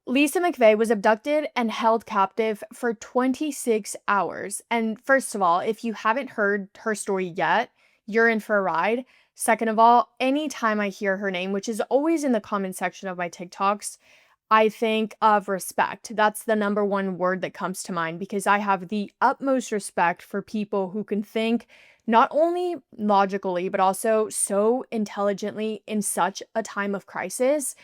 Lisa McVey was abducted and held captive for 26 hours. And first of all, if you haven't heard her story yet, you're in for a ride. Second of all, anytime I hear her name, which is always in the comment section of my TikToks, I think of respect. That's the number one word that comes to mind because I have the utmost respect for people who can think not only logically, but also so intelligently in such a time of crisis.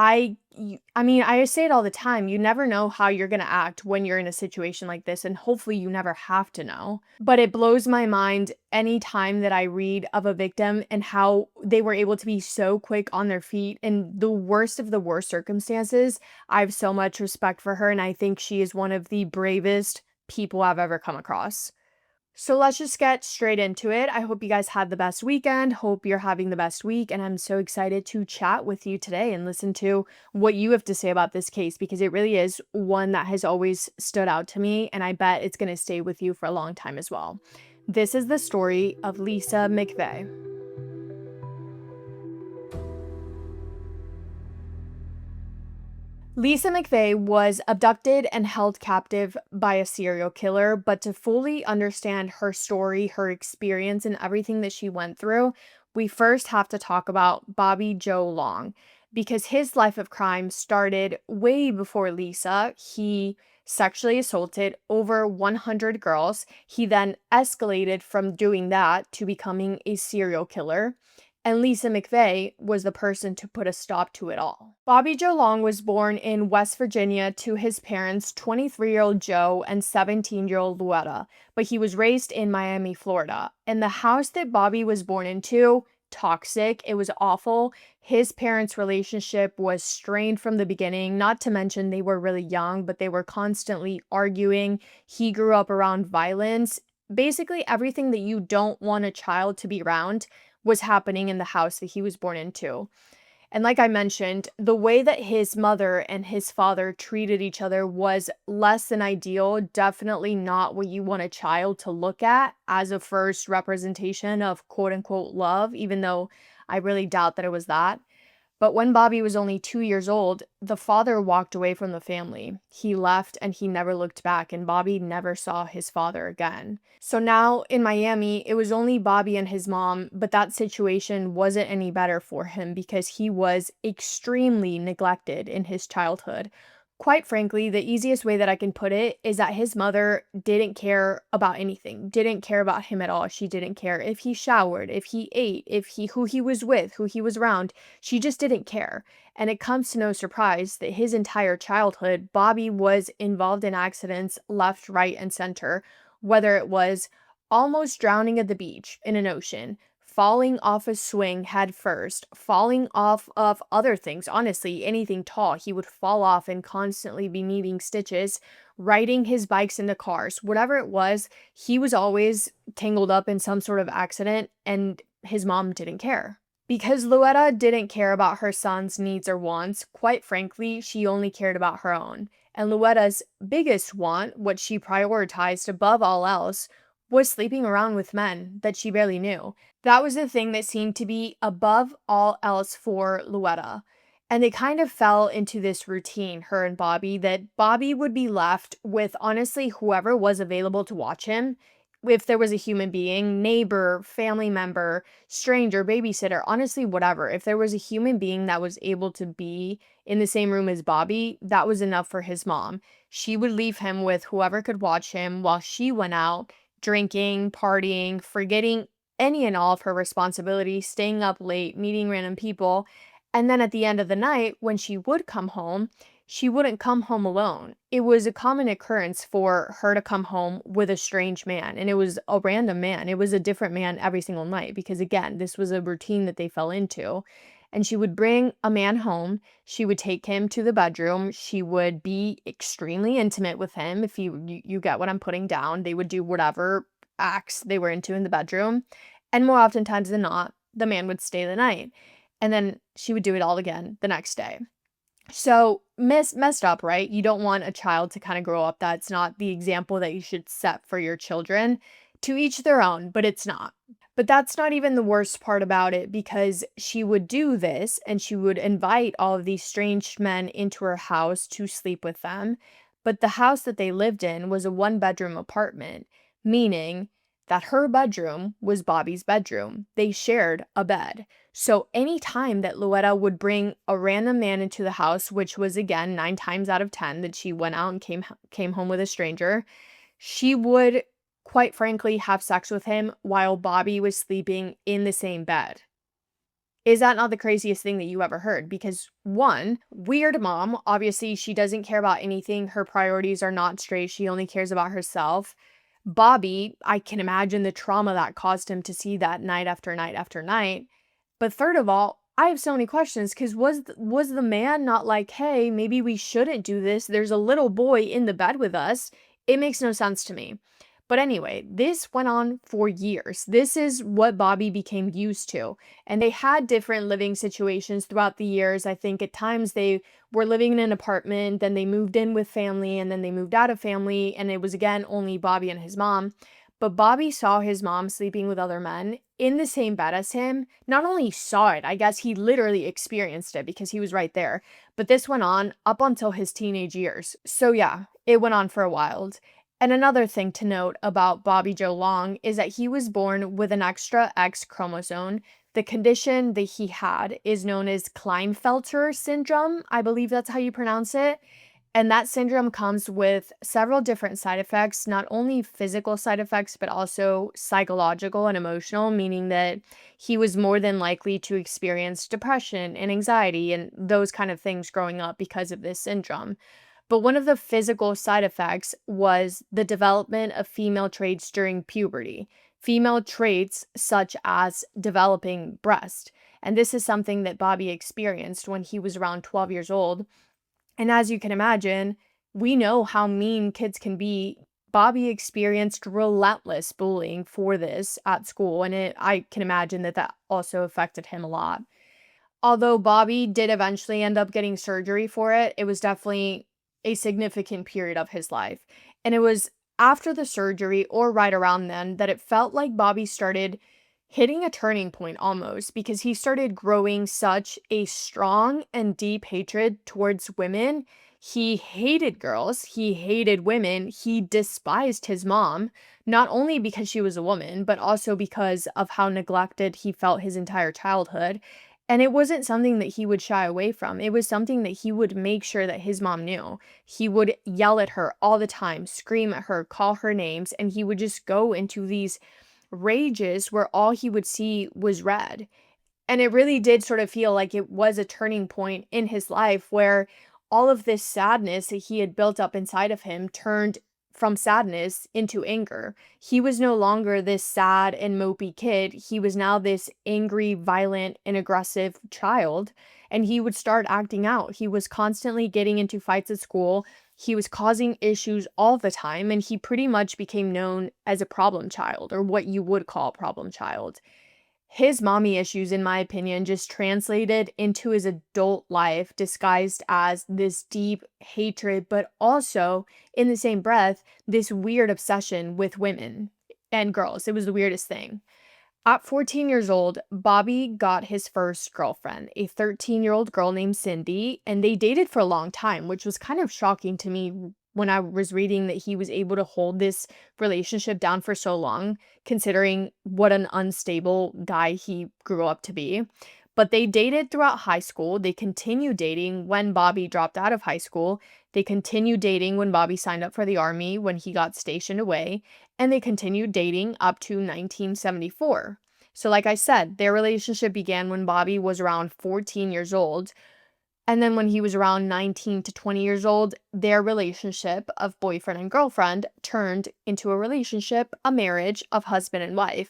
I mean, I say it all the time. You never know how you're going to act when you're in a situation like this, and hopefully you never have to know. But it blows my mind any time that I read of a victim and how they were able to be so quick on their feet in the worst of the worst circumstances. I have so much respect for her, and I think she is one of the bravest people I've ever come across. So let's just get straight into it. I hope you guys had the best weekend. Hope you're having the best week. And I'm so excited to chat with you today and listen to what you have to say about this case because it really is one that has always stood out to me. And I bet it's going to stay with you for a long time as well. This is the story of Lisa McVey. Lisa McVey was abducted and held captive by a serial killer, but to fully understand her story, her experience, and everything that she went through, we first have to talk about Bobby Joe Long because his life of crime started way before Lisa. He sexually assaulted over 100 girls. He then escalated from doing that to becoming a serial killer. And Lisa McVey was the person to put a stop to it all. Bobby Joe Long was born in West Virginia to his parents, 23-year-old Joe and 17-year-old Luetta, but he was raised in Miami, Florida. And the house that Bobby was born into, toxic, it was awful. His parents' relationship was strained from the beginning, not to mention they were really young, but they were constantly arguing. He grew up around violence. Basically, everything that you don't want a child to be around was happening in the house that he was born into. And like I mentioned, the way that his mother and his father treated each other was less than ideal, definitely not what you want a child to look at as a first representation of quote unquote love, even though I really doubt that it was that. But when Bobby was only 2 years old, the father walked away from the family. He left and he never looked back, and Bobby never saw his father again. So now in Miami, it was only Bobby and his mom, but that situation wasn't any better for him because he was extremely neglected in his childhood. Quite frankly, the easiest way that I can put it is that his mother didn't care about anything, didn't care about him at all. She didn't care if he showered, if he ate, who he was with, who he was around. She just didn't care. And it comes to no surprise that his entire childhood, Bobby was involved in accidents left, right, and center, whether it was almost drowning at the beach in an ocean, falling off a swing head first, falling off of other things, honestly, anything tall, he would fall off and constantly be needing stitches, riding his bikes into cars, whatever it was, he was always tangled up in some sort of accident, and his mom didn't care. Because Luetta didn't care about her son's needs or wants, quite frankly, she only cared about her own. And Luetta's biggest want, what she prioritized above all else, was sleeping around with men that she barely knew. That was the thing that seemed to be above all else for Luetta. And they kind of fell into this routine, her and Bobby, that Bobby would be left with honestly whoever was available to watch him. If there was a human being, neighbor, family member, stranger, babysitter, honestly, whatever. If there was a human being that was able to be in the same room as Bobby, that was enough for his mom. She would leave him with whoever could watch him while she went out drinking, partying, forgetting any and all of her responsibilities, staying up late, meeting random people. And then at the end of the night, when she would come home, she wouldn't come home alone. It was a common occurrence for her to come home with a strange man, and it was a random man. It was a different man every single night because, again, this was a routine that they fell into. And she would bring a man home. She would take him to the bedroom. She would be extremely intimate with him. If you get what I'm putting down, they would do whatever acts they were into in the bedroom. And more oftentimes than not, the man would stay the night. And then she would do it all again the next day. So messed up, right? You don't want a child to kind of grow up. That's not the example that you should set for your children. To each their own, but it's not. But that's not even the worst part about it, because she would do this and she would invite all of these strange men into her house to sleep with them. But the house that they lived in was a one-bedroom apartment, meaning that her bedroom was Bobby's bedroom. They shared a bed. So anytime that Louetta would bring a random man into the house, which was again 9 times out of 10 that she went out and came home with a stranger, she would, quite frankly, have sex with him while Bobby was sleeping in the same bed. Is that not the craziest thing that you ever heard? Because one, weird mom, obviously she doesn't care about anything. Her priorities are not straight. She only cares about herself. Bobby, I can imagine the trauma that caused him to see that night after night after night. But third of all, I have so many questions, because was the man not like, hey, maybe we shouldn't do this? There's a little boy in the bed with us. It makes no sense to me. But anyway, this went on for years. This is what Bobby became used to. And they had different living situations throughout the years. I think at times they were living in an apartment, then they moved in with family, and then they moved out of family. And it was again only Bobby and his mom. But Bobby saw his mom sleeping with other men in the same bed as him. Not only saw it, I guess he literally experienced it because he was right there. But this went on up until his teenage years. So yeah, it went on for a while. And another thing to note about Bobby Joe Long is that he was born with an extra X chromosome. The condition that he had is known as Klinefelter syndrome. I believe that's how you pronounce it. And that syndrome comes with several different side effects, not only physical side effects, but also psychological and emotional, meaning that he was more than likely to experience depression and anxiety and those kind of things growing up because of this syndrome. But one of the physical side effects was the development of female traits during puberty, female traits such as developing breast. And this is something that Bobby experienced when he was around 12 years old. And as you can imagine, we know how mean kids can be. Bobby experienced relentless bullying for this at school, and I can imagine that that also affected him a lot. Although Bobby did eventually end up getting surgery for it, it was definitely a significant period of his life. And it was after the surgery, or right around then, that it felt like Bobby started hitting a turning point almost, because he started growing such a strong and deep hatred towards women. He hated girls, he hated women, he despised his mom, not only because she was a woman, but also because of how neglected he felt his entire childhood. And it wasn't something that he would shy away from. It was something that he would make sure that his mom knew. He would yell at her all the time, scream at her, call her names, and he would just go into these rages where all he would see was red. And it really did sort of feel like it was a turning point in his life, where all of this sadness that he had built up inside of him turned from sadness into anger. He was no longer this sad and mopey kid. He was now this angry, violent, and aggressive child. And he would start acting out. He was constantly getting into fights at school. He was causing issues all the time. And he pretty much became known as a problem child, or what you would call a problem child. His mommy issues, in my opinion, just translated into his adult life, disguised as this deep hatred, but also, in the same breath, this weird obsession with women and girls. It was the weirdest thing. At 14 years old, Bobby got his first girlfriend, a 13-year-old girl named Cindy, and they dated for a long time, which was kind of shocking to me when I was reading that he was able to hold this relationship down for so long, considering what an unstable guy he grew up to be. But they dated throughout high school. They continued dating when Bobby dropped out of high school. They continued dating when Bobby signed up for the army when he got stationed away. And they continued dating up to 1974. So, like I said, their relationship began when Bobby was around 14 years old. And then when he was around 19 to 20 years old, their relationship of boyfriend and girlfriend turned into a relationship, a marriage of husband and wife.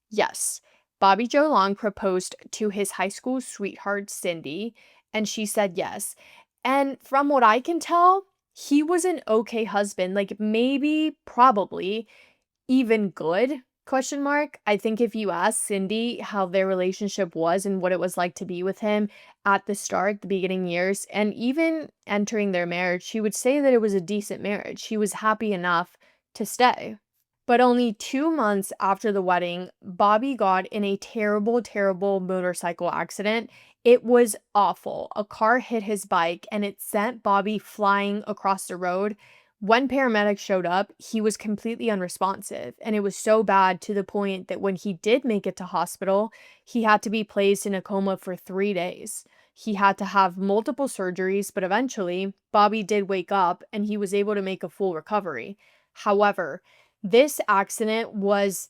Yes, Bobby Joe Long proposed to his high school sweetheart, Cindy, and she said yes. And from what I can tell, he was an okay husband, like maybe, probably even good, question mark. I think if you ask Cindy how their relationship was and what it was like to be with him at the start, the beginning years, and even entering their marriage, she would say that it was a decent marriage. She was happy enough to stay. But only 2 months after the wedding, Bobby got in a terrible, terrible motorcycle accident. It was awful. A car hit his bike and it sent Bobby flying across the road. When paramedics showed up, he was completely unresponsive, and it was so bad to the point that when he did make it to hospital, he had to be placed in a coma for 3 days. He had to have multiple surgeries, but eventually, Bobby did wake up and he was able to make a full recovery. However, this accident was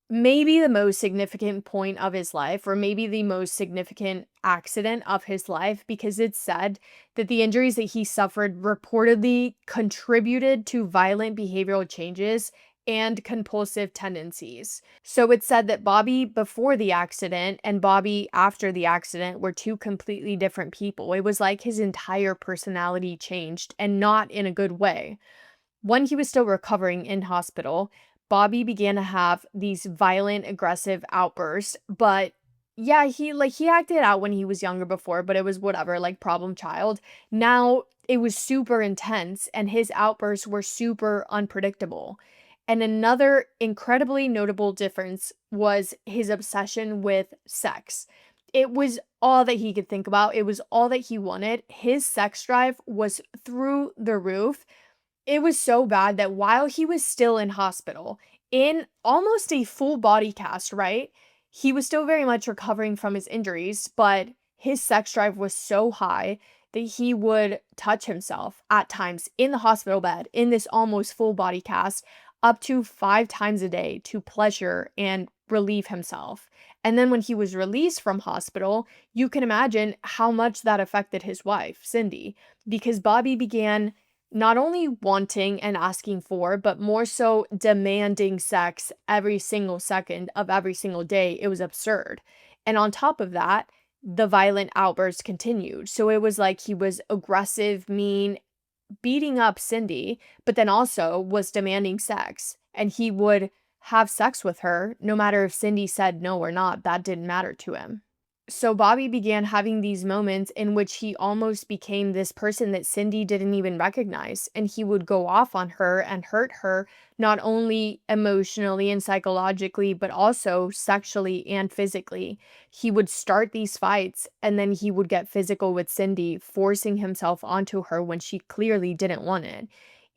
maybe the most significant point of his life, or maybe the most significant accident of his life, because it's said that the injuries that he suffered reportedly contributed to violent behavioral changes and compulsive tendencies. So it's said that Bobby before the accident and Bobby after the accident were two completely different people. It was like his entire personality changed, and not in a good way. When he was still recovering in hospital, Bobby began to have these violent, aggressive outbursts. But yeah, he acted out when he was younger before, but it was whatever, like problem child. Now it was super intense, and his outbursts were super unpredictable. And another incredibly notable difference was his obsession with sex. It was all that he could think about. It was all that he wanted. His sex drive was through the roof. It was so bad that while he was still in hospital, in almost a full body cast, right? He was still very much recovering from his injuries, but his sex drive was so high that he would touch himself at times in the hospital bed in this almost full body cast up to 5 times a day to pleasure and relieve himself. And then when he was released from hospital, you can imagine how much that affected his wife, Cindy, because Bobby began not only wanting and asking for, but more so demanding sex every single second of every single day. It was absurd. And on top of that, the violent outbursts continued. So it was like he was aggressive, mean, beating up Cindy, but then also was demanding sex. And he would have sex with her no matter if Cindy said no or not. That didn't matter to him. So Bobby began having these moments in which he almost became this person that Cindy didn't even recognize, and he would go off on her and hurt her, not only emotionally and psychologically, but also sexually and physically. He would start these fights and then he would get physical with Cindy, forcing himself onto her when she clearly didn't want it.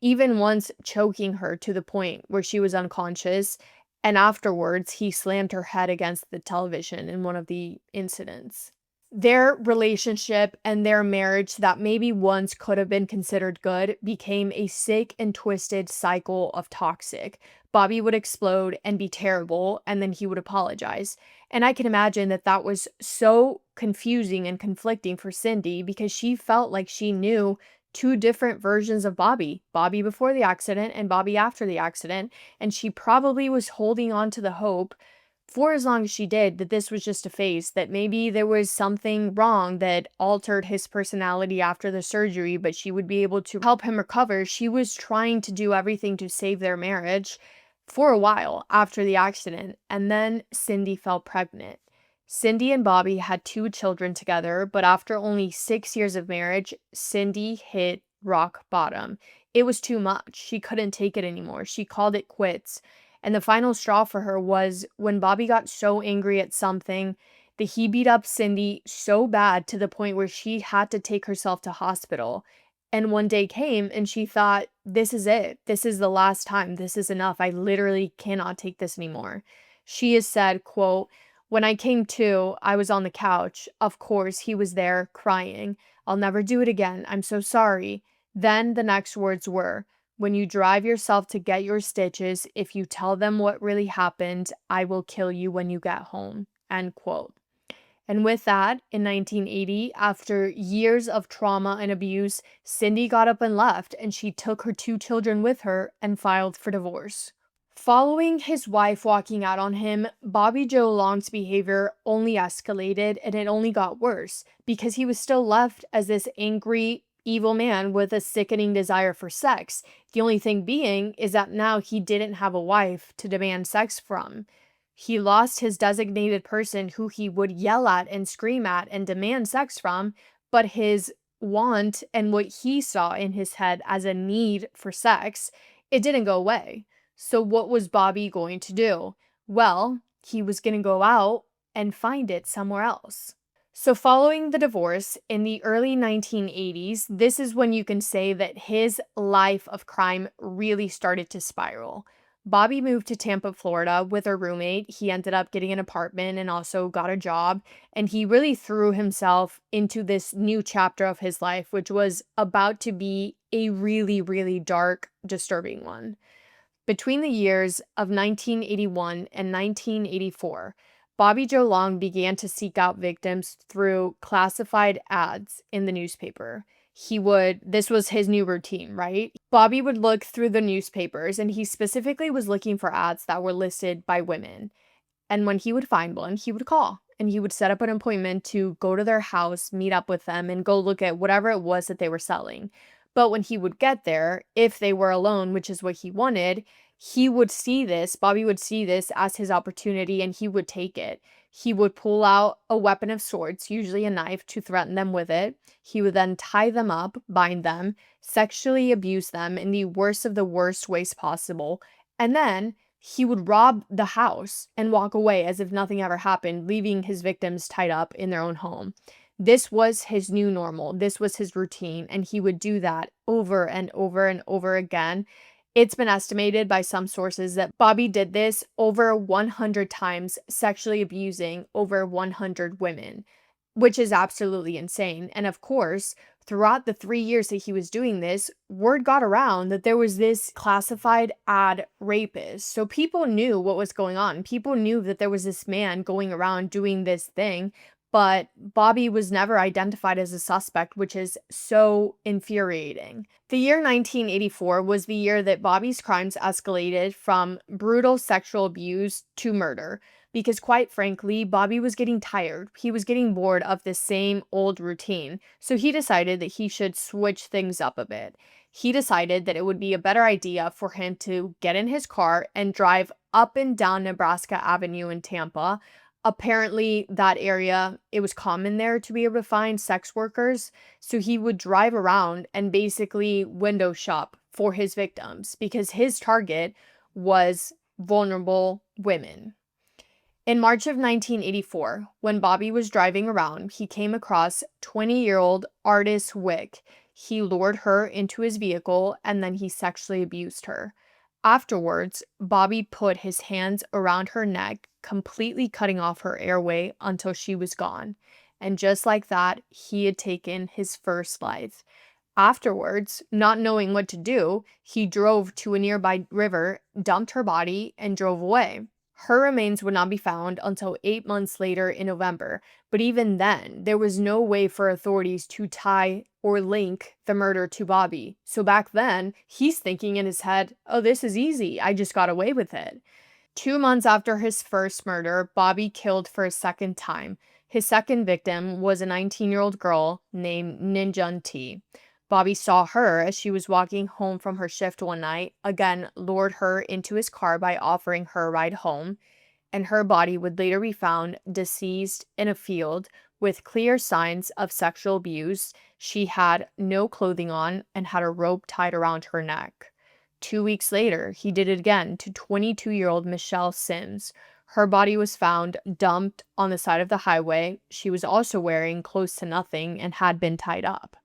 Even once choking her to the point where she was unconscious, and afterwards, he slammed her head against the television in one of the incidents. Their relationship and their marriage, that maybe once could have been considered good, became a sick and twisted cycle of toxic. Bobby would explode and be terrible, and then he would apologize. And I can imagine that that was so confusing and conflicting for Cindy, because she felt like she knew two different versions of Bobby, Bobby before the accident and Bobby after the accident. And she probably was holding on to the hope for as long as she did that this was just a phase, that maybe there was something wrong that altered his personality after the surgery, but she would be able to help him recover. She was trying to do everything to save their marriage for a while after the accident. And then Cindy fell pregnant. Cindy and Bobby had 2 children together, but after only 6 years of marriage, Cindy hit rock bottom. It was too much. She couldn't take it anymore. She called it quits. And the final straw for her was when Bobby got so angry at something that he beat up Cindy so bad to the point where she had to take herself to hospital. And one day came and she thought, this is it. This is the last time. This is enough. I literally cannot take this anymore. She has said, quote, "When I came to, I was on the couch. Of course, he was there crying. I'll never do it again. I'm so sorry." Then the next words were, "When you drive yourself to get your stitches, if you tell them what really happened, I will kill you when you get home." End quote. And with that, in 1980, after years of trauma and abuse, Cindy got up and left, and she took her 2 children with her and filed for divorce. Following his wife walking out on him, Bobby Joe Long's behavior only escalated, and it only got worse because he was still left as this angry, evil man with a sickening desire for sex. The only thing being is that now he didn't have a wife to demand sex from. He lost his designated person who he would yell at and scream at and demand sex from, but his want and what he saw in his head as a need for sex, it didn't go away. So what was Bobby going to do? Well, he was going to go out and find it somewhere else. So, following the divorce in the early 1980s, this is when you can say that his life of crime really started to spiral. Bobby moved to Tampa, Florida with a roommate. He ended up getting an apartment and also got a job. And he really threw himself into this new chapter of his life, which was about to be a really, really dark, disturbing one. Between the years of 1981 and 1984, Bobby Joe Long began to seek out victims through classified ads in the newspaper. This was his new routine, right? Bobby would look through the newspapers and he specifically was looking for ads that were listed by women. And when he would find one, he would call and he would set up an appointment to go to their house, meet up with them, and go look at whatever it was that they were selling. But when he would get there, if they were alone, which is what he wanted, Bobby would see this as his opportunity and he would take it. He would pull out a weapon of sorts, usually a knife, to threaten them with it. He would then tie them up, bind them, sexually abuse them in the worst of the worst ways possible. And then he would rob the house and walk away as if nothing ever happened, leaving his victims tied up in their own home. This was his new normal. This was his routine, and he would do that over and over and over again. It's been estimated by some sources that Bobby did this over 100 times, sexually abusing over 100 women, which is absolutely insane. And of course, throughout the 3 years that he was doing this, word got around that there was this classified ad rapist. So people knew what was going on. People knew that there was this man going around doing this thing, but Bobby was never identified as a suspect, which is so infuriating. The year 1984 was the year that Bobby's crimes escalated from brutal sexual abuse to murder. Because quite frankly, Bobby was getting tired. He was getting bored of the same old routine. So he decided that he should switch things up a bit. He decided that it would be a better idea for him to get in his car and drive up and down Nebraska Avenue in Tampa. Apparently, that area, it was common there to be able to find sex workers. So he would drive around and basically window shop for his victims because his target was vulnerable women. In March of 1984, when Bobby was driving around, he came across 20-year-old Artis Wick. He lured her into his vehicle and then he sexually abused her. Afterwards, Bobby put his hands around her neck, completely cutting off her airway until she was gone. And just like that, he had taken his first life. Afterwards, not knowing what to do, he drove to a nearby river, dumped her body, and drove away. Her remains would not be found until 8 months later in November, but even then, there was no way for authorities to tie or link the murder to Bobby. So back then, he's thinking in his head, oh, this is easy. I just got away with it. 2 months after his first murder, Bobby killed for a second time. His second victim was a 19-year-old girl named Ninjun T. Bobby saw her as she was walking home from her shift one night, again lured her into his car by offering her a ride home, and her body would later be found deceased in a field with clear signs of sexual abuse. She had no clothing on and had a rope tied around her neck. 2 weeks later, he did it again to 22-year-old Michelle Sims. Her body was found dumped on the side of the highway. She was also wearing close to nothing and had been tied up.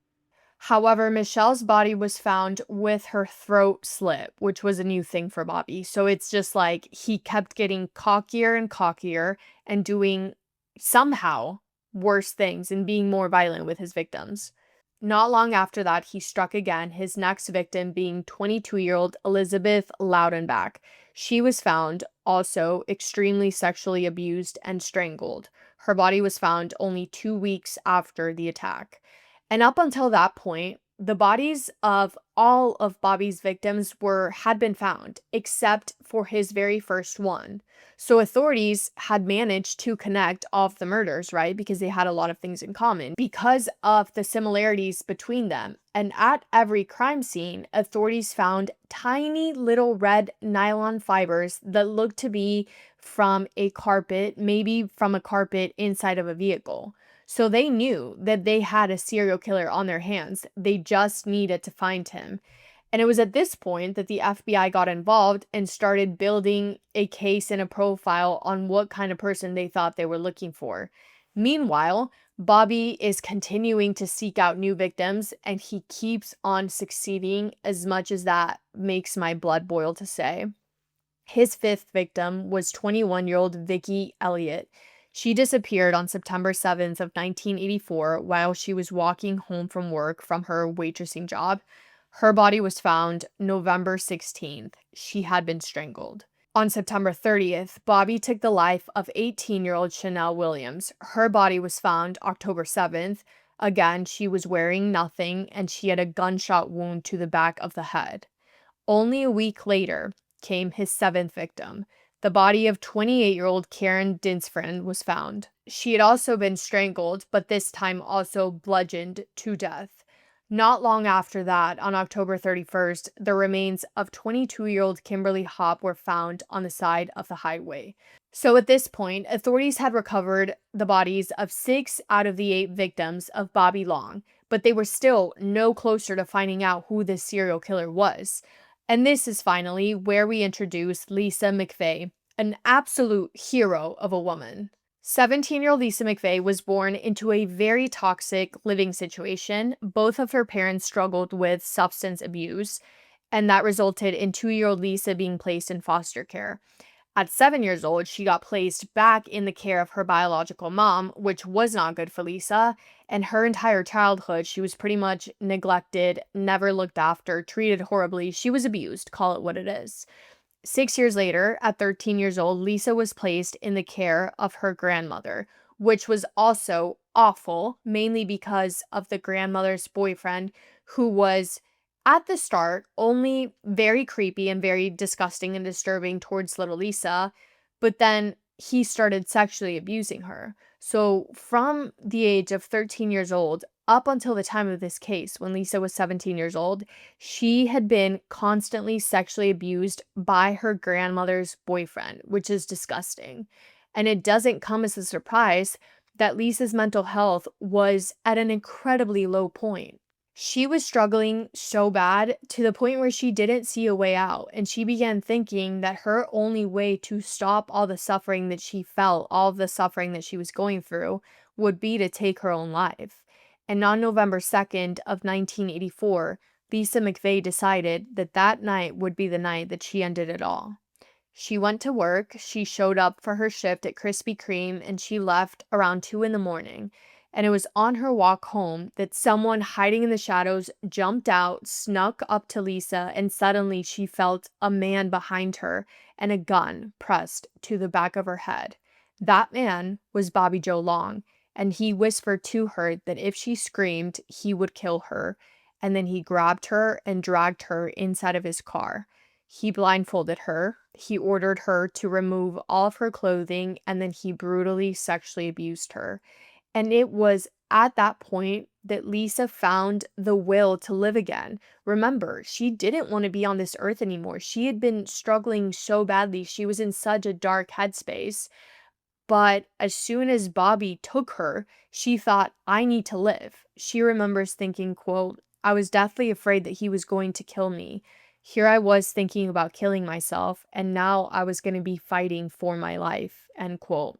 However, Michelle's body was found with her throat slit, which was a new thing for Bobby. So it's just like he kept getting cockier and cockier and doing somehow worse things and being more violent with his victims. Not long after that, he struck again, his next victim being 22-year-old Elizabeth Loudenbach. She was found also extremely sexually abused and strangled. Her body was found only 2 weeks after the attack. And up until that point, the bodies of all of Bobby's victims had been found, except for his very first one. So authorities had managed to connect all of the murders, right? Because they had a lot of things in common because of the similarities between them. And at every crime scene, authorities found tiny little red nylon fibers that looked to be from a carpet, maybe from a carpet inside of a vehicle. So they knew that they had a serial killer on their hands. They just needed to find him. And it was at this point that the FBI got involved and started building a case and a profile on what kind of person they thought they were looking for. Meanwhile, Bobby is continuing to seek out new victims, and he keeps on succeeding, as much as that makes my blood boil to say. His fifth victim was 21-year-old Vicky Elliott. She disappeared on September 7th of 1984 while she was walking home from work from her waitressing job. Her body was found November 16th. She had been strangled. On September 30th, Bobby took the life of 18-year-old Chanel Williams. Her body was found October 7th. Again, she was wearing nothing and she had a gunshot wound to the back of the head. Only a week later came his seventh victim. The body of 28-year-old Karen Dinsfriend was found. She had also been strangled, but this time also bludgeoned to death. Not long after that, on October 31st, the remains of 22-year-old Kimberly Hopp were found on the side of the highway. So at this point, authorities had recovered the bodies of 6 out of the 8 victims of Bobby Long, but they were still no closer to finding out who this serial killer was. And this is finally where we introduce Lisa McVey, an absolute hero of a woman. 17-year-old Lisa McVey was born into a very toxic living situation. Both of her parents struggled with substance abuse, and that resulted in 2-year-old Lisa being placed in foster care. At 7 years old, she got placed back in the care of her biological mom, which was not good for Lisa, and her entire childhood, she was pretty much neglected, never looked after, treated horribly. She was abused, call it what it is. 6 years later, at 13 years old, Lisa was placed in the care of her grandmother, which was also awful, mainly because of the grandmother's boyfriend, who was, at the start, only very creepy and very disgusting and disturbing towards little Lisa, but then he started sexually abusing her. So from the age of 13 years old up until the time of this case, when Lisa was 17 years old, she had been constantly sexually abused by her grandmother's boyfriend, which is disgusting. And it doesn't come as a surprise that Lisa's mental health was at an incredibly low point. She was struggling so bad to the point where she didn't see a way out, and she began thinking that her only way to stop all the suffering that she felt, all of the suffering that she was going through, would be to take her own life. And on November 2nd of 1984, Lisa McVey decided that that night would be the night that she ended it all. She went to work, she showed up for her shift at Krispy Kreme, and she left around 2 in the morning. And it was on her walk home that someone hiding in the shadows jumped out, snuck up to Lisa, and suddenly she felt a man behind her and a gun pressed to the back of her head. That man was Bobby Joe Long, and he whispered to her that if she screamed, he would kill her. And then he grabbed her and dragged her inside of his car. He blindfolded her, he ordered her to remove all of her clothing, and then he brutally sexually abused her. And it was at that point that Lisa found the will to live again. Remember, she didn't want to be on this earth anymore. She had been struggling so badly. She was in such a dark headspace. But as soon as Bobby took her, she thought, I need to live. She remembers thinking, quote, I was deathly afraid that he was going to kill me. Here I was thinking about killing myself, and now I was going to be fighting for my life, end quote.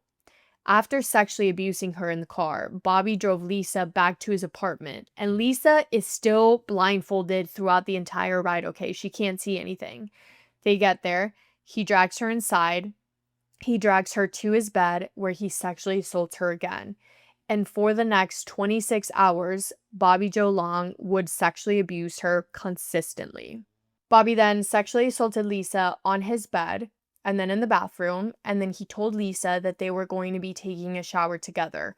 After sexually abusing her in the car, Bobby drove Lisa back to his apartment, and Lisa is still blindfolded throughout the entire ride, okay? She can't see anything. They get there, he drags her inside, he drags her to his bed where he sexually assaults her again. And for the next 26 hours, Bobby Joe Long would sexually abuse her consistently. Bobby then sexually assaulted Lisa on his bed, and then in the bathroom, and then he told Lisa that they were going to be taking a shower together.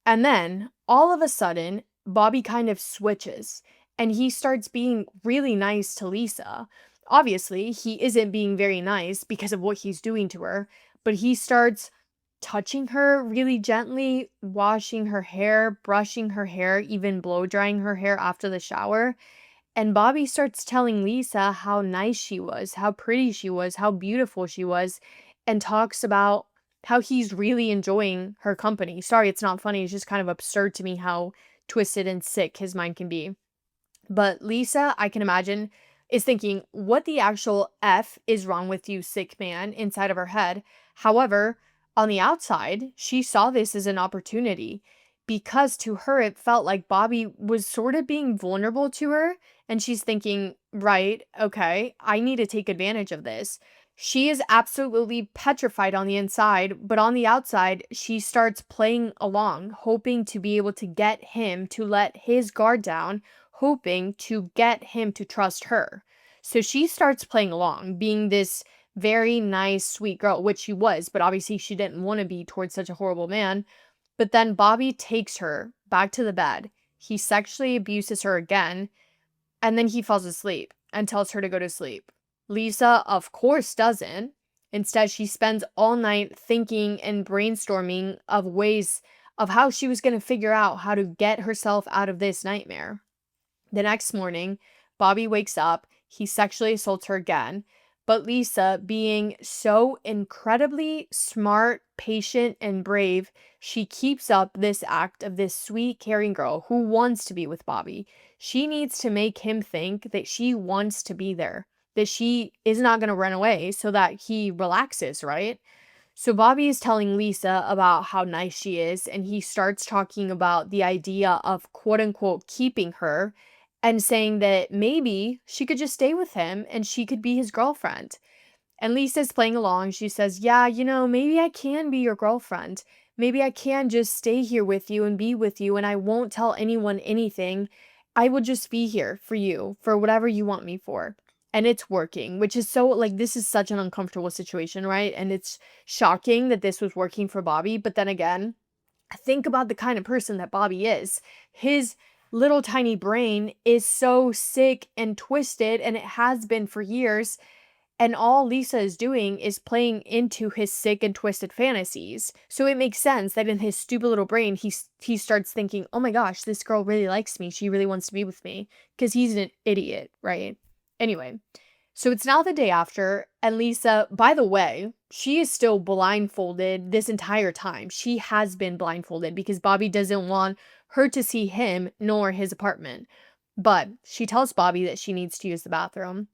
And then, all of a sudden, Bobby kind of switches, and he starts being really nice to Lisa. Obviously, he isn't being very nice because of what he's doing to her, but he starts touching her really gently, washing her hair, brushing her hair, even blow drying her hair after the shower. And Bobby starts telling Lisa how nice she was, how pretty she was, how beautiful she was, and talks about how he's really enjoying her company. Sorry, it's not funny. It's just kind of absurd to me how twisted and sick his mind can be. But Lisa, I can imagine, is thinking, what the actual F is wrong with you, sick man, inside of her head. However, on the outside, she saw this as an opportunity because to her, it felt like Bobby was sort of being vulnerable to her. And she's thinking, right, okay, I need to take advantage of this. She is absolutely petrified on the inside, but on the outside, she starts playing along, hoping to be able to get him to let his guard down, hoping to get him to trust her. So she starts playing along, being this very nice, sweet girl, which she was, but obviously she didn't want to be towards such a horrible man. But then Bobby takes her back to the bed. He sexually abuses her again, and then he falls asleep and tells her to go to sleep. Lisa, of course, doesn't. Instead, she spends all night thinking and brainstorming of ways of how she was going to figure out how to get herself out of this nightmare. The next morning, Bobby wakes up. He sexually assaults her again. But Lisa, being so incredibly smart, patient, and brave, she keeps up this act of this sweet, caring girl who wants to be with Bobby. She needs to make him think that she wants to be there, that she is not going to run away so that he relaxes, right? So Bobby is telling Lisa about how nice she is, and he starts talking about the idea of quote unquote keeping her and saying that maybe she could just stay with him and she could be his girlfriend. And Lisa's playing along. She says, yeah, maybe I can be your girlfriend. Maybe I can just stay here with you and be with you, and I won't tell anyone anything. I will just be here for you, for whatever you want me for. And it's working, which is so, like, this is such an uncomfortable situation, right? And it's shocking that this was working for Bobby. But then again, think about the kind of person that Bobby is. His little tiny brain is so sick and twisted, and it has been for years. And all Lisa is doing is playing into his sick and twisted fantasies. So it makes sense that in his stupid little brain, he starts thinking, oh my gosh, this girl really likes me. She really wants to be with me. Because he's an idiot, right? Anyway, so it's now the day after, and Lisa, by the way, she is still blindfolded this entire time. She has been blindfolded because Bobby doesn't want her to see him nor his apartment. But she tells Bobby that she needs to use the bathroom.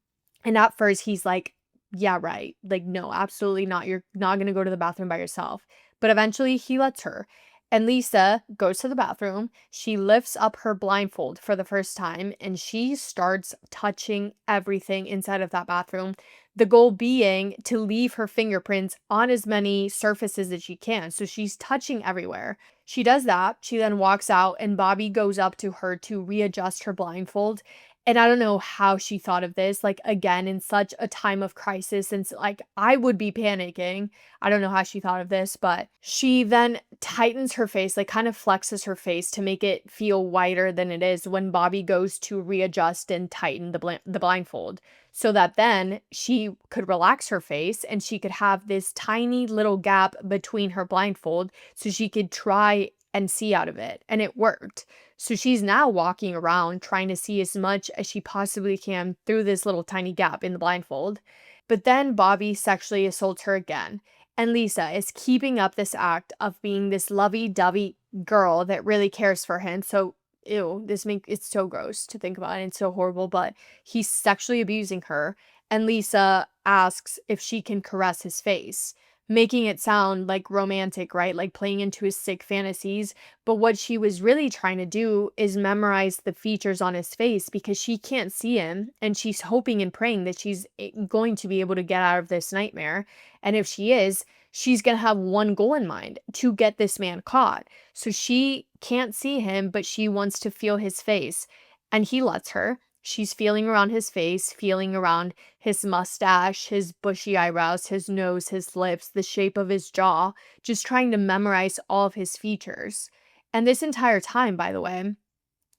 And at first he's like, yeah, right. Like, no, absolutely not. You're not going to go to the bathroom by yourself. But eventually he lets her. And Lisa goes to the bathroom. She lifts up her blindfold for the first time and she starts touching everything inside of that bathroom. The goal being to leave her fingerprints on as many surfaces as she can. So she's touching everywhere. She does that. She then walks out and Bobby goes up to her to readjust her blindfold. And I don't know how she thought of this, like, again, in such a time of crisis, since, like, I would be panicking. I don't know how she thought of this, but she then tightens her face, like, kind of flexes her face to make it feel wider than it is when Bobby goes to readjust and tighten the blindfold, so that then she could relax her face and she could have this tiny little gap between her blindfold so she could try and see out of it. And it worked. So she's now walking around trying to see as much as she possibly can through this little tiny gap in the blindfold. But then Bobby sexually assaults her again. And Lisa is keeping up this act of being this lovey-dovey girl that really cares for him. So, ew, it's so gross to think about and it's so horrible. But he's sexually abusing her. And Lisa asks if she can caress his face, making it sound like romantic, right? Like playing into his sick fantasies. But what she was really trying to do is memorize the features on his face because she can't see him. And she's hoping and praying that she's going to be able to get out of this nightmare. And if she is, she's going to have one goal in mind: to get this man caught. So she can't see him, but she wants to feel his face. And he lets her. She's feeling around his face, feeling around his mustache, his bushy eyebrows, his nose, his lips, the shape of his jaw, just trying to memorize all of his features. And this entire time, by the way,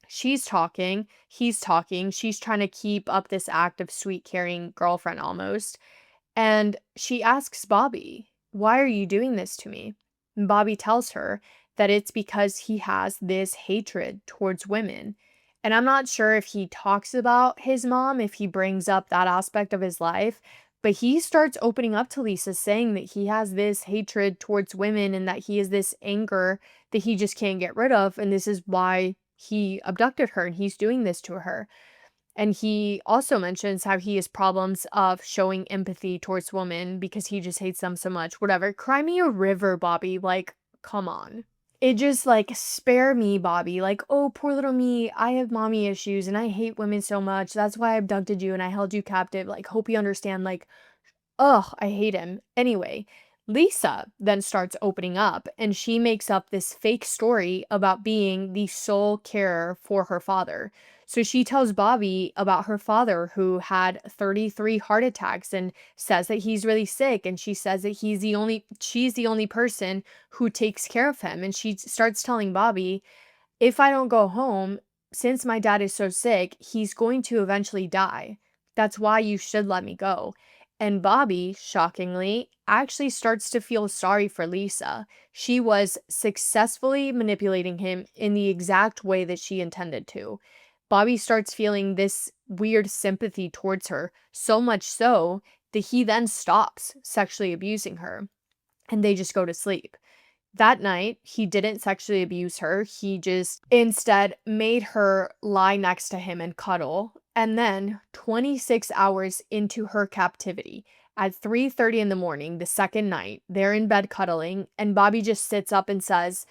she's talking, he's talking, she's trying to keep up this act of sweet, caring girlfriend almost. And she asks Bobby, why are you doing this to me? And Bobby tells her that it's because he has this hatred towards women. And I'm not sure if he talks about his mom, if he brings up that aspect of his life, but he starts opening up to Lisa, saying that he has this hatred towards women and that he has this anger that he just can't get rid of. And this is why he abducted her and he's doing this to her. And he also mentions how he has problems of showing empathy towards women because he just hates them so much. Whatever. Cry me a river, Bobby. Like, come on. It just like, spare me, Bobby. Like, oh, poor little me. I have mommy issues and I hate women so much. That's why I abducted you and I held you captive. Like, hope you understand. Like, ugh, I hate him. Anyway, Lisa then starts opening up and she makes up this fake story about being the sole carer for her father. So she tells Bobby about her father who had 33 heart attacks and says that he's really sick, and she says that she's the only person who takes care of him, and she starts telling Bobby, if I don't go home, since my dad is so sick, he's going to eventually die. That's why you should let me go. And Bobby, shockingly, actually starts to feel sorry for Lisa. She was successfully manipulating him in the exact way that she intended to. Bobby starts feeling this weird sympathy towards her, so much so that he then stops sexually abusing her and they just go to sleep. That night, he didn't sexually abuse her. He just instead made her lie next to him and cuddle. And then 26 hours into her captivity, at 3:30 in the morning, the second night, they're in bed cuddling, and Bobby just sits up and says,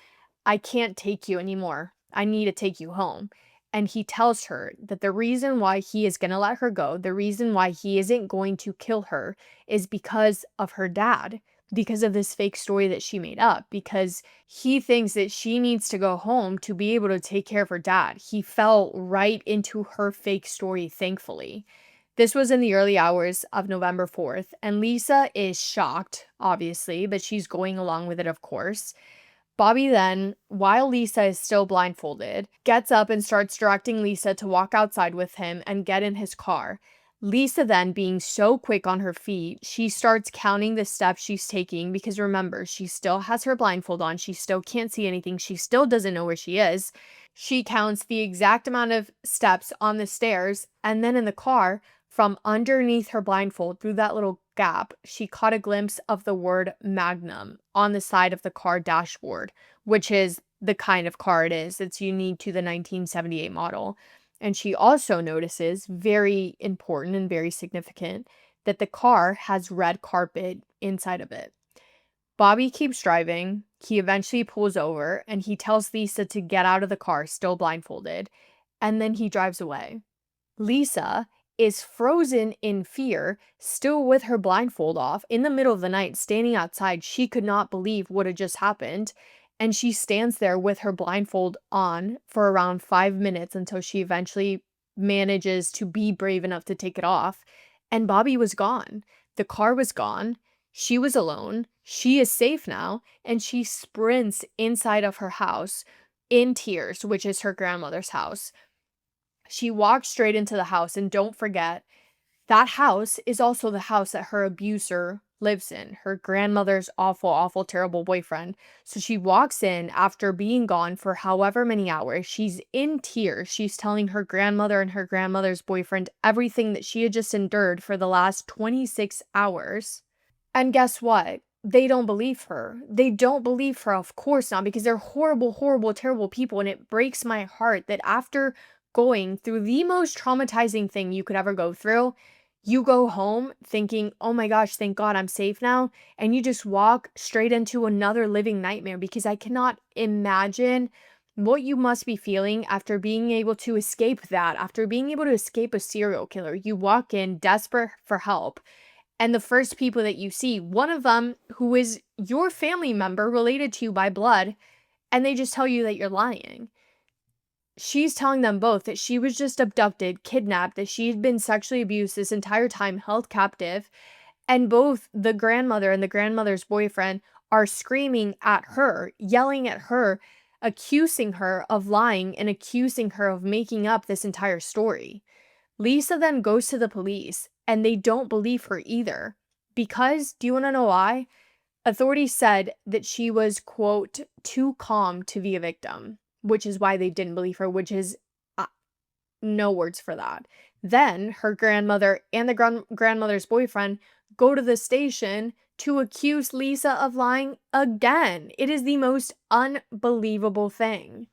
I can't take you anymore. I need to take you home. And he tells her that the reason why he is going to let her go, the reason why he isn't going to kill her, is because of her dad, because of this fake story that she made up, because he thinks that she needs to go home to be able to take care of her dad. He fell right into her fake story, thankfully. This was in the early hours of November 4th, and Lisa is shocked, obviously, but she's going along with it, of course. Bobby then, while Lisa is still blindfolded, gets up and starts directing Lisa to walk outside with him and get in his car. Lisa then, being so quick on her feet, she starts counting the steps she's taking because remember, she still has her blindfold on. She still can't see anything. She still doesn't know where she is. She counts the exact amount of steps on the stairs, and then in the car, from underneath her blindfold through that little gap, she caught a glimpse of the word Magnum on the side of the car dashboard, which is the kind of car it is. It's unique to the 1978 model. And she also notices, very important and very significant, that the car has red carpet inside of it. Bobby keeps driving. He eventually pulls over and he tells Lisa to get out of the car, still blindfolded. And then he drives away. Lisa is frozen in fear, still with her blindfold off, in the middle of the night, standing outside. She could not believe what had just happened. And she stands there with her blindfold on for around 5 minutes until she eventually manages to be brave enough to take it off. And Bobby was gone. The car was gone. She was alone. She is safe now. And she sprints inside of her house in tears, which is her grandmother's house. She walks straight into the house, and don't forget, that house is also the house that her abuser lives in, her grandmother's awful, awful, terrible boyfriend. So she walks in after being gone for however many hours. She's in tears. She's telling her grandmother and her grandmother's boyfriend everything that she had just endured for the last 26 hours. And guess what? They don't believe her. They don't believe her, of course not, because they're horrible, horrible, terrible people. And it breaks my heart that after going through the most traumatizing thing you could ever go through, you go home thinking, oh my gosh, thank God I'm safe now. And you just walk straight into another living nightmare, because I cannot imagine what you must be feeling after being able to escape that, after being able to escape a serial killer. You walk in desperate for help. And the first people that you see, one of them who is your family member related to you by blood, and they just tell you that you're lying. She's telling them both that she was just abducted, kidnapped, that she had been sexually abused this entire time, held captive. And both the grandmother and the grandmother's boyfriend are screaming at her, yelling at her, accusing her of lying and accusing her of making up this entire story. Lisa then goes to the police, and they don't believe her either. Because, do you want to know why? Authorities said that she was, quote, too calm to be a victim, which is why they didn't believe her, which is no words for that. Then her grandmother and the grandmother's boyfriend go to the station to accuse Lisa of lying again. It is the most unbelievable thing.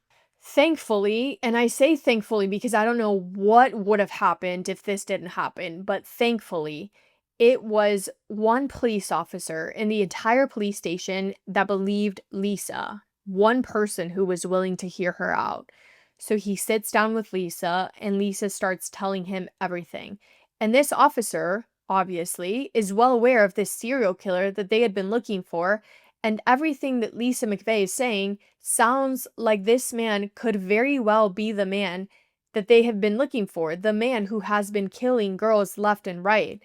Thankfully, and I say thankfully because I don't know what would have happened if this didn't happen, but thankfully, it was one police officer in the entire police station that believed Lisa, one person who was willing to hear her out. So he sits down with Lisa, and Lisa starts telling him everything. And this officer, obviously, is well aware of this serial killer that they had been looking for, and everything that Lisa McVey is saying sounds like this man could very well be the man that they have been looking for, the man who has been killing girls left and right.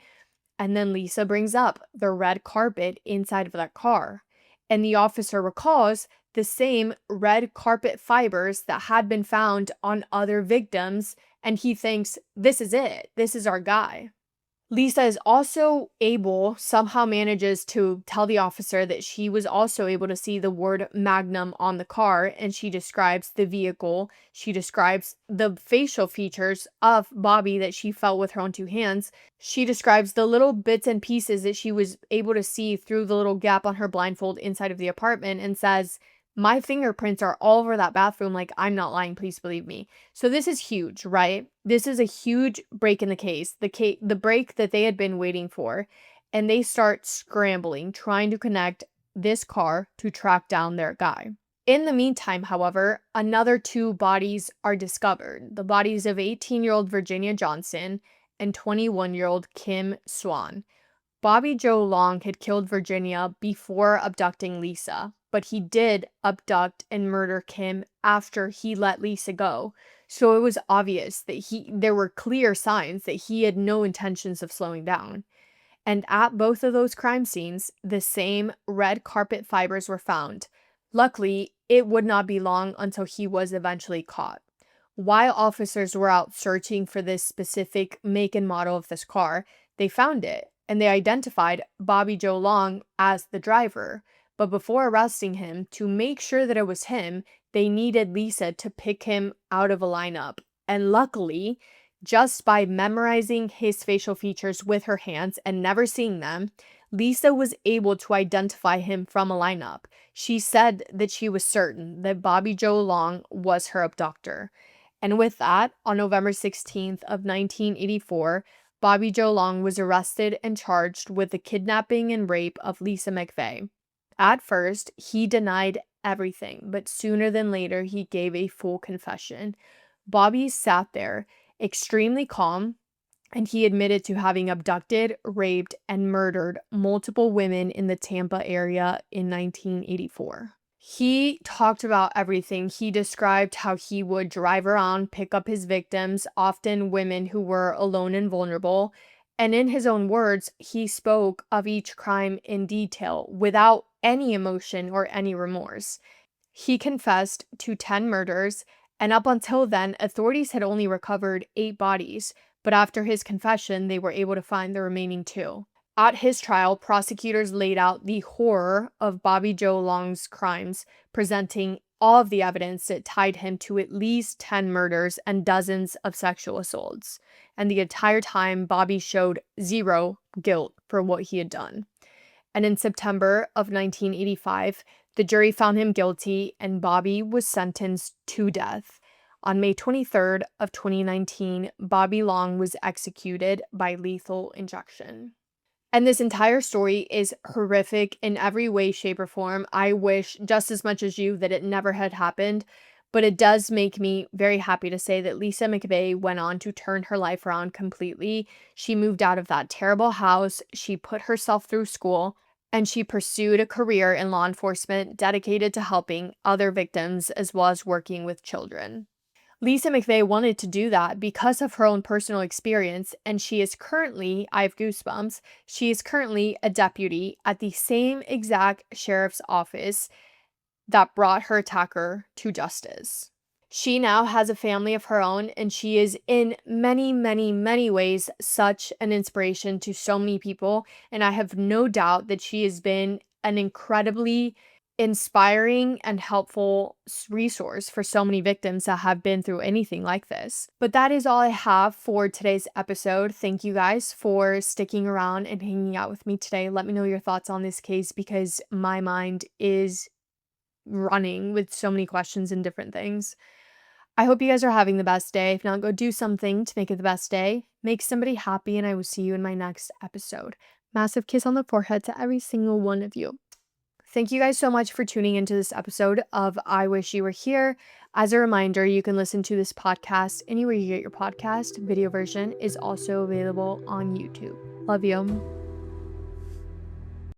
And then Lisa brings up the red carpet inside of that car. And the officer recalls the same red carpet fibers that had been found on other victims. And he thinks, this is it. This is our guy. Lisa is also able, somehow manages to tell the officer that she was also able to see the word Magnum on the car, and she describes the vehicle. She describes the facial features of Bobby that she felt with her own two hands. She describes the little bits and pieces that she was able to see through the little gap on her blindfold inside of the apartment and says, my fingerprints are all over that bathroom. Like, I'm not lying. Please believe me. So this is huge, right? This is a huge break in the case, the break that they had been waiting for, and they start scrambling, trying to connect this car to track down their guy. In the meantime, however, another two bodies are discovered, the bodies of 18-year-old Virginia Johnson and 21-year-old Kim Swan. Bobby Joe Long had killed Virginia before abducting Lisa, but he did abduct and murder Kim after he let Lisa go. So it was obvious that there were clear signs that he had no intentions of slowing down. And at both of those crime scenes, the same red carpet fibers were found. Luckily, it would not be long until he was eventually caught. While officers were out searching for this specific make and model of this car, they found it and they identified Bobby Joe Long as the driver. But before arresting him, to make sure that it was him, they needed Lisa to pick him out of a lineup. And luckily, just by memorizing his facial features with her hands and never seeing them, Lisa was able to identify him from a lineup. She said that she was certain that Bobby Joe Long was her abductor. And with that, on November 16th of 1984, Bobby Joe Long was arrested and charged with the kidnapping and rape of Lisa McVey. At first, he denied everything, but sooner than later, he gave a full confession. Bobby sat there, extremely calm, and he admitted to having abducted, raped, and murdered multiple women in the Tampa area in 1984. He talked about everything. He described how he would drive around, pick up his victims, often women who were alone and vulnerable. And in his own words, he spoke of each crime in detail without any emotion or any remorse. He confessed to 10 murders, and up until then, authorities had only recovered 8 bodies, but after his confession, they were able to find the remaining 2. At his trial, prosecutors laid out the horror of Bobby Joe Long's crimes, presenting all of the evidence that tied him to at least 10 murders and dozens of sexual assaults. And the entire time, Bobby showed zero guilt for what he had done. And in September of 1985, the jury found him guilty and Bobby was sentenced to death. On May 23rd of 2019, Bobby Long was executed by lethal injection. And this entire story is horrific in every way, shape, or form. I wish just as much as you that it never had happened, but it does make me very happy to say that Lisa McVey went on to turn her life around completely. She moved out of that terrible house, she put herself through school, and she pursued a career in law enforcement dedicated to helping other victims as well as working with children. Lisa McVey wanted to do that because of her own personal experience, and she is currently, I have goosebumps, she is currently a deputy at the same exact sheriff's office that brought her attacker to justice. She now has a family of her own, and she is in many, many, many ways such an inspiration to so many people, and I have no doubt that she has been an incredibly inspiring and helpful resource for so many victims that have been through anything like this. But that is all I have for today's episode. Thank you guys for sticking around and hanging out with me today. Let me know your thoughts on this case because my mind is running with so many questions and different things. I hope you guys are having the best day. If not, go do something to make it the best day. Make somebody happy, and I will see you in my next episode. Massive kiss on the forehead to every single one of you. Thank you guys so much for tuning into this episode of I Wish You Were Here. As a reminder, you can listen to this podcast anywhere you get your podcast. Video version is also available on YouTube. Love you.